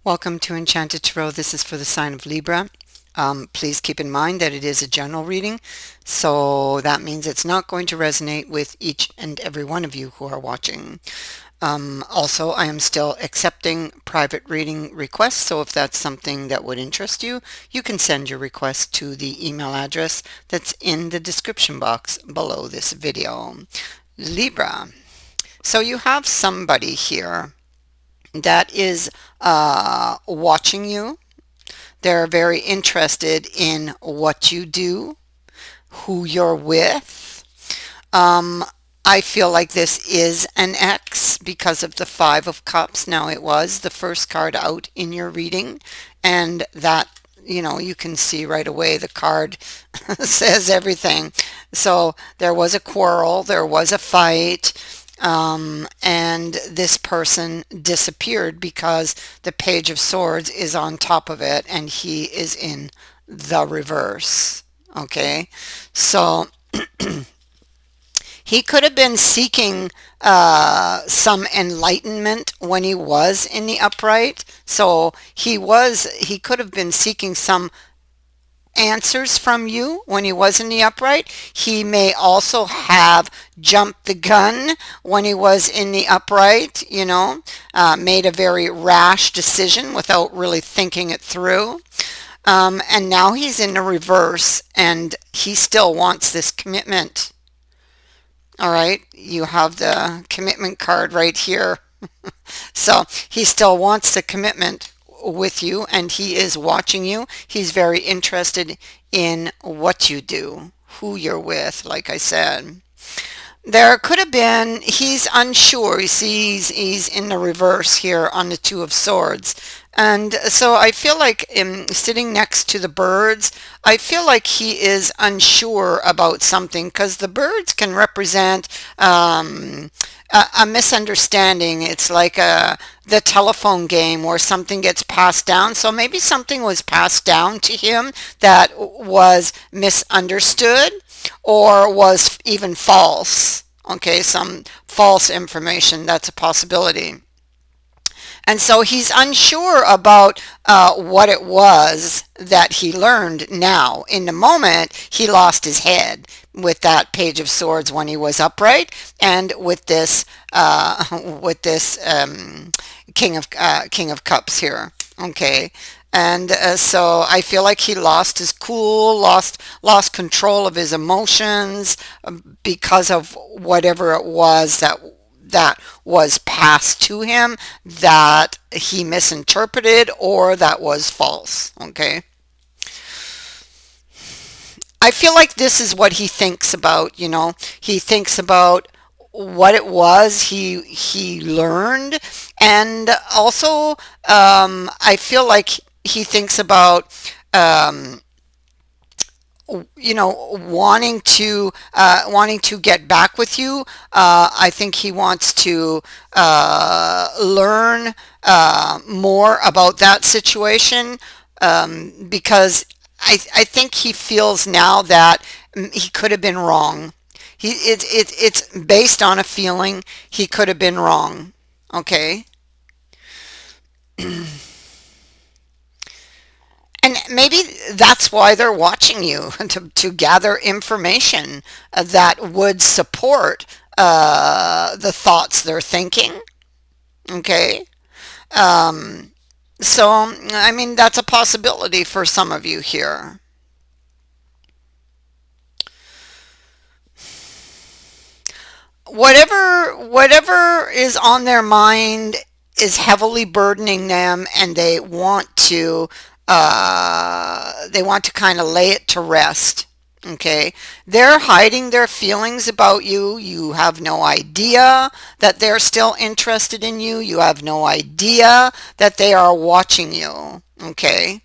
Welcome to Enchanted Tarot. This is for the sign of Libra. Please keep in mind that it is a general reading, so that means it's not going to resonate with each and every one of you who are watching. Also, I am still accepting private reading requests, so if that's something that would interest you, you can send your request to the email address that's in the description box below this video. Libra. So you have somebody here that is watching you. They're very interested in what you do, who you're with. I feel like this is an X because of the Five of Cups. Now, it was the first card out in your reading, and that, you can see right away the card says everything. So there was a quarrel, there was a fight, and this person disappeared because the Page of Swords is on top of it and he is in the reverse. Okay, so he could have been seeking some enlightenment when he was in the upright. So he could have been seeking some answers from you when he was in the upright. He may also have jumped the gun when he was in the upright, made a very rash decision without really thinking it through. And now he's in the reverse and he still wants this commitment. All right, you have the commitment card right here. So he still wants the commitment with you and he is watching you. He's very interested in what you do, who you're with, like I said. There could have been, he's unsure. You see, he's in the reverse here on the Two of Swords. And so I feel like sitting next to the birds, I feel like he is unsure about something because the birds can represent a misunderstanding. It's like the telephone game where something gets passed down. So maybe something was passed down to him that was misunderstood or was even false. Okay, some false information, that's a possibility. And so he's unsure about what it was that he learned now. In the moment, he lost his head with that Page of Swords when he was upright, and with this King of Cups here. Okay. And so I feel like he lost his cool, lost control of his emotions because of whatever it was that was passed to him that he misinterpreted or that was false. Okay. I feel like this is what he thinks about, He thinks about what it was he learned, and also I feel like he thinks about wanting to get back with you. I think he wants to learn more about that situation, because I think he feels now that he could have been wrong. It's based on a feeling. He could have been wrong. Okay. And maybe that's why they're watching you, to gather information that would support the thoughts they're thinking. Okay. So, I mean, that's a possibility for some of you here. Whatever is on their mind is heavily burdening them, and they want to kind of lay it to rest. Okay, they're hiding their feelings about you. You have no idea that they're still interested in you. You have no idea that they are watching you. Okay,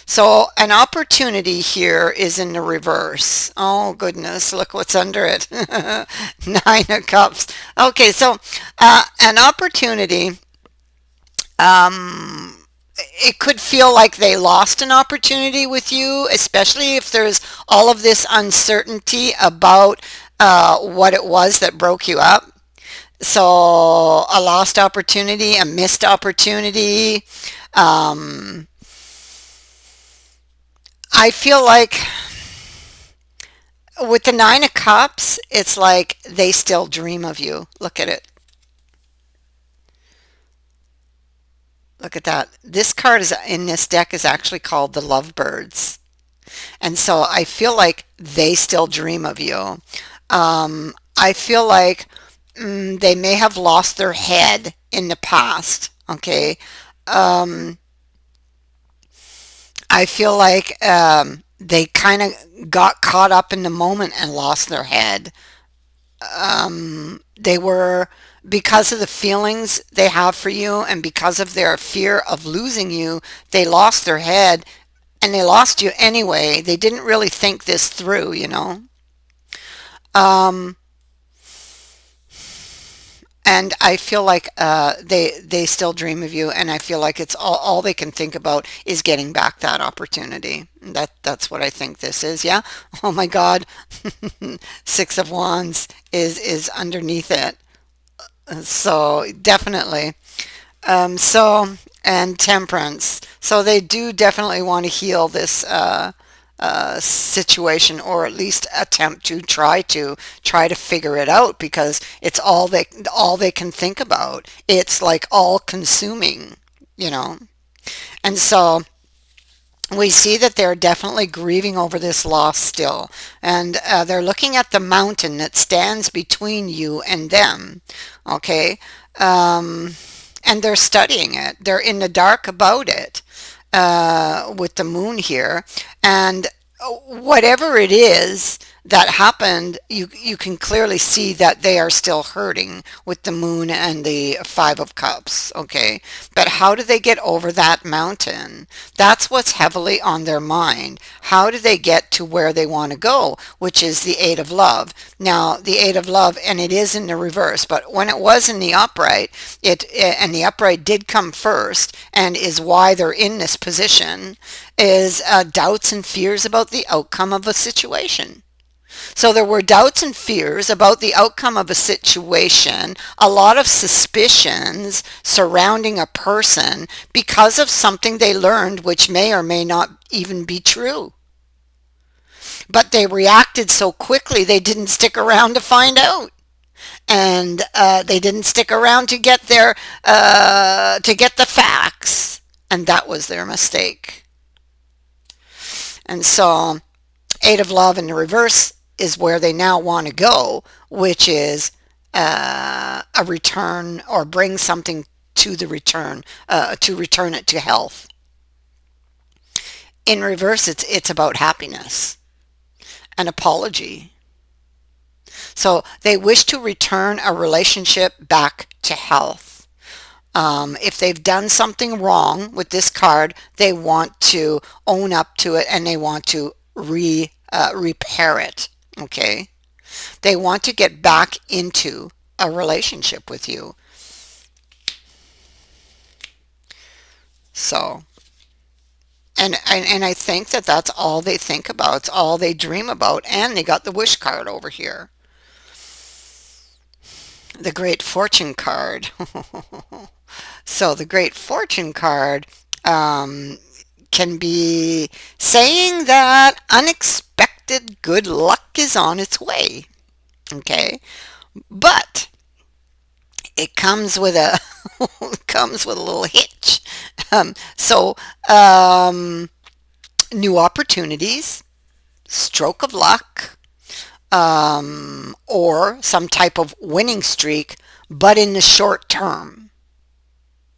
so an opportunity here is in the reverse. Oh goodness, look what's under it. Nine of Cups. Okay, so an opportunity, it could feel like they lost an opportunity with you, especially if there's all of this uncertainty about what it was that broke you up. So a lost opportunity, a missed opportunity. Um, I feel like with the Nine of Cups, it's like they still dream of you. Look at it. Look at that. This card is in this deck is actually called the Lovebirds. And so I feel like they still dream of you. I feel like they may have lost their head in the past. Okay. Um, I feel like they kind of got caught up in the moment and lost their head. They were, because of the feelings they have for you and because of their fear of losing you, they lost their head and they lost you anyway. They didn't really think this through, you know. Um, and I feel like they still dream of you, and I feel like it's all they can think about is getting back that opportunity. That's what I think this is. Yeah. Oh my God, Six of Wands is underneath it. So definitely. So and Temperance. So they do definitely want to heal this situation, or at least attempt to try to figure it out, because it's all they can think about. It's like all consuming, you know. And so we see that they're definitely grieving over this loss still, and they're looking at the mountain that stands between you and them. Okay. um, and they're studying it. They're in the dark about it, with the moon here. And whatever it is that happened, you can clearly see that they are still hurting with the moon and the Five of Cups. Okay. But how do they get over that mountain? That's what's heavily on their mind. How do they get to where they want to go, which is the Eight of Love? Now, the Eight of Love, and it is in the reverse, but when it was in the upright, and the upright did come first, and is why they're in this position, is doubts and fears about the outcome of a situation. So there were doubts and fears about the outcome of a situation, a lot of suspicions surrounding a person because of something they learned, which may or may not even be true. But they reacted so quickly, they didn't stick around to find out. And they didn't stick around to get the facts. And that was their mistake. And so Eight of Love in the reverse is where they now want to go, which is a return, or bring something to the return, to return it to health. In reverse, it's about happiness, an apology. So they wish to return a relationship back to health. If they've done something wrong with this card, they want to own up to it, and they want to repair it. Okay. They want to get back into a relationship with you. So, and I think that that's all they think about. It's all they dream about. And they got the wish card over here. The Great Fortune card. So the Great Fortune card can be saying that unexpected good luck is on its way. Okay. But it comes with a comes with a little hitch. So new opportunities, stroke of luck, or some type of winning streak, but in the short term.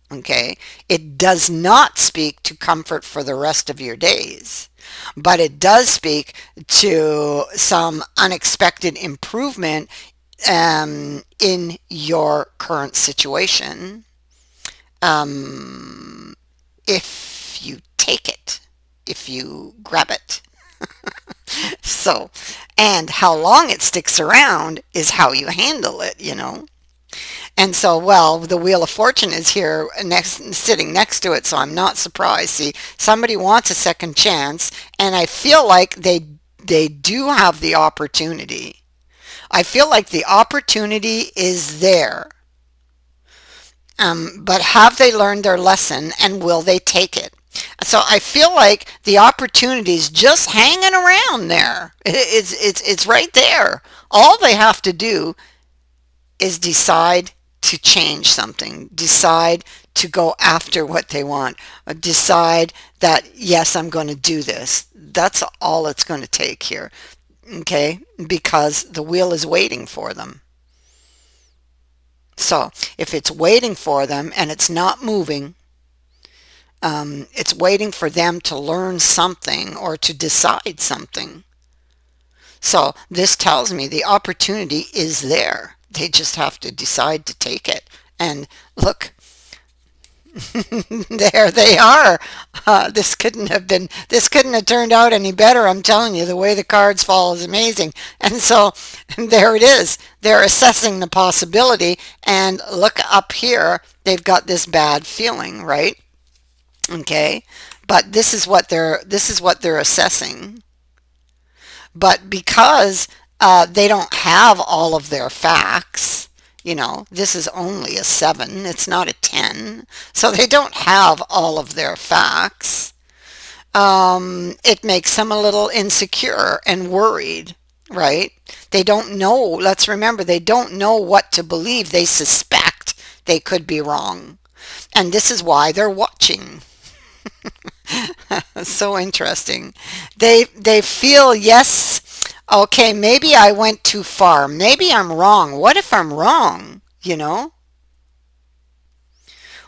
Okay, it does not speak to comfort for the rest of your days, but it does speak to some unexpected improvement in your current situation, um, if you take it, if you grab it. So, and how long it sticks around is how you handle it, you know. And so, well, the Wheel of Fortune is here sitting next to it, so I'm not surprised. See, somebody wants a second chance, and I feel like they do have the opportunity. I feel like the opportunity is there. But have they learned their lesson and will they take it? So I feel like the opportunity is just hanging around there. It's right there. All they have to do is decide to change something, decide to go after what they want, decide that, yes, I'm going to do this. That's all it's going to take here, okay? Because the wheel is waiting for them. So if it's waiting for them and it's not moving, it's waiting for them to learn something or to decide something. So this tells me the opportunity is there. They just have to decide to take it. And look, there they are. This couldn't have turned out any better. I'm telling you, the way the cards fall is amazing. And so there it is. They're assessing the possibility. And look up here, they've got this bad feeling, right? Okay. But this is what they're assessing. But because they don't have all of their facts, this is only a 7, it's not a 10, so they don't have all of their facts. It makes them a little insecure and worried, right? They don't know, let's remember, they don't know what to believe. They suspect they could be wrong. And this is why they're watching. So interesting. They feel, yes, okay, maybe I went too far. Maybe I'm wrong. What if I'm wrong?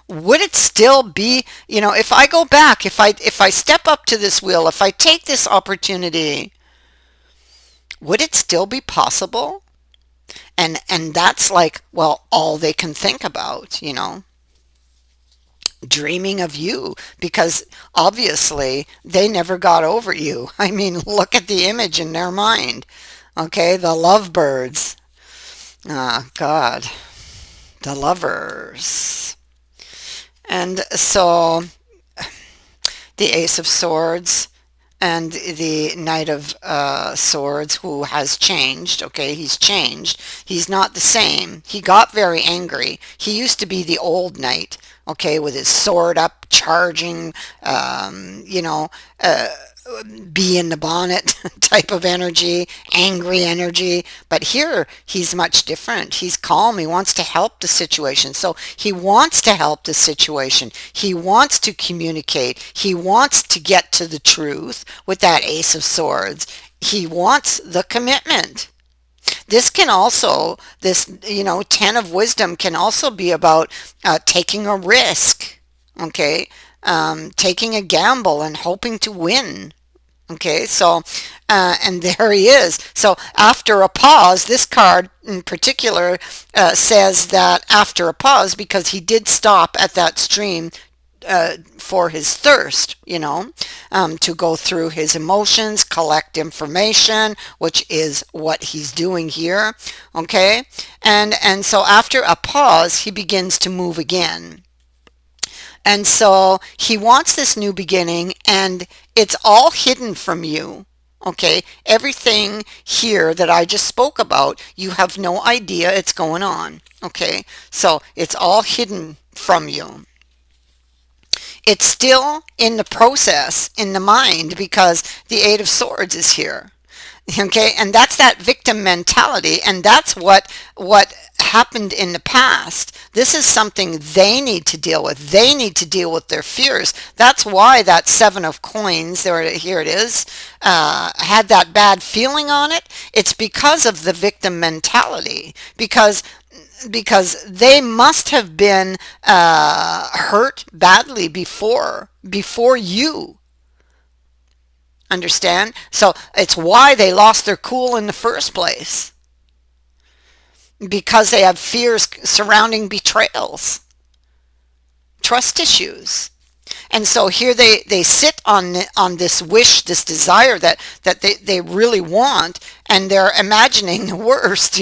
Would it still be, if I go back, if I step up to this wheel, if I take this opportunity, would it still be possible? And that's like, well, all they can think about, dreaming of you, because obviously they never got over you. I mean, look at the image in their mind. Okay, the lovebirds. Ah, God, the lovers. And so the Ace of Swords and the Knight of Swords, who has changed. Okay, he's changed. He's not the same. He got very angry. He used to be the old knight, okay, with his sword up, charging, bee in the bonnet type of energy, angry energy. But here he's much different. He's calm. He wants to help the situation. So he wants to help the situation. He wants to communicate. He wants to get to the truth with that Ace of Swords. He wants the commitment. This can also, Ten of Wisdom can also be about taking a risk, okay? Taking a gamble and hoping to win. Okay, so, and there he is. So after a pause, this card in particular says that after a pause, because he did stop at that stream for his thirst, to go through his emotions, collect information, which is what he's doing here. Okay, and so after a pause, he begins to move again. And so he wants this new beginning, and it's all hidden from you. Okay, everything here that I just spoke about, you have no idea it's going on. Okay, so it's all hidden from you. It's still in the process, in the mind, because the Eight of Swords is here. Okay, and that's that victim mentality, and that's what happened in the past. This is something they need to deal with. They need to deal with their fears. That's why that Seven of Coins, here it is, had that bad feeling on it. It's because of the victim mentality, because they must have been hurt badly before you. Understand? So it's why they lost their cool in the first place. Because they have fears surrounding betrayals, trust issues. And so here they sit on this wish, this desire that they really want, and they're imagining the worst.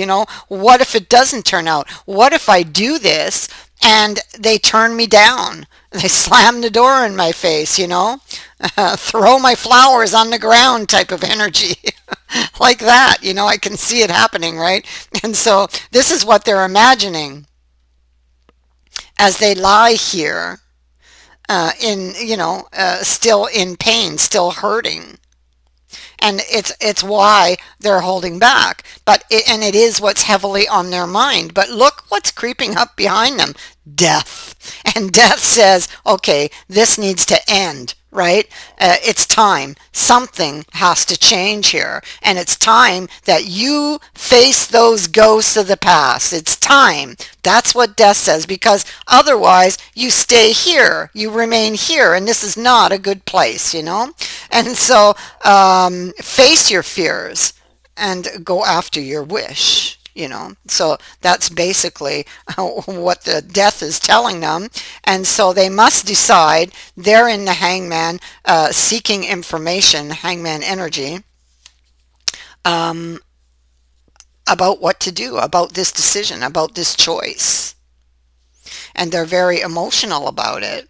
What if it doesn't turn out? What if I do this and they turn me down? They slam the door in my face, throw my flowers on the ground type of energy. Like that, you know, I can see it happening, right? And so this is what they're imagining as they lie here, still in pain, still hurting. And it's why they're holding back. And it is what's heavily on their mind. But look what's creeping up behind them: death. And death says, okay, this needs to end, right? It's time. Something has to change here. And it's time that you face those ghosts of the past. It's time. That's what death says, because otherwise you stay here, you remain here, and this is not a good place, you know? And so face your fears and go after your wish, you know? So that's basically what the death is telling them. And so they must decide. They're in the hangman, seeking information, hangman energy, about what to do, about this decision, about this choice. And they're very emotional about it.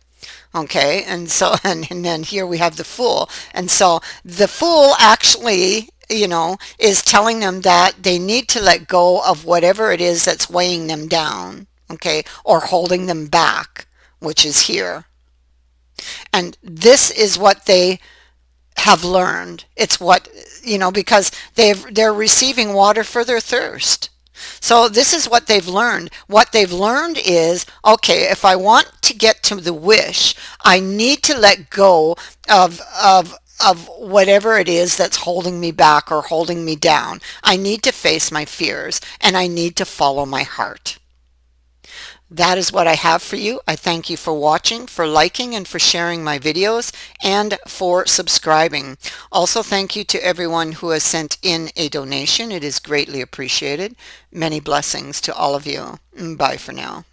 Okay, and so and then here we have the Fool. And so the Fool actually, you know, is telling them that they need to let go of whatever it is that's weighing them down, okay, or holding them back, which is here. And this is what they have learned. It's what, you know, because they're receiving water for their thirst. So this is what they've learned. What they've learned is, okay, if I want to get to the wish, I need to let go of whatever it is that's holding me back or holding me down. I need to face my fears, and I need to follow my heart. That is what I have for you. I thank you for watching, for liking, and for sharing my videos, and for subscribing. Also, thank you to everyone who has sent in a donation. It is greatly appreciated. Many blessings to all of you. Bye for now.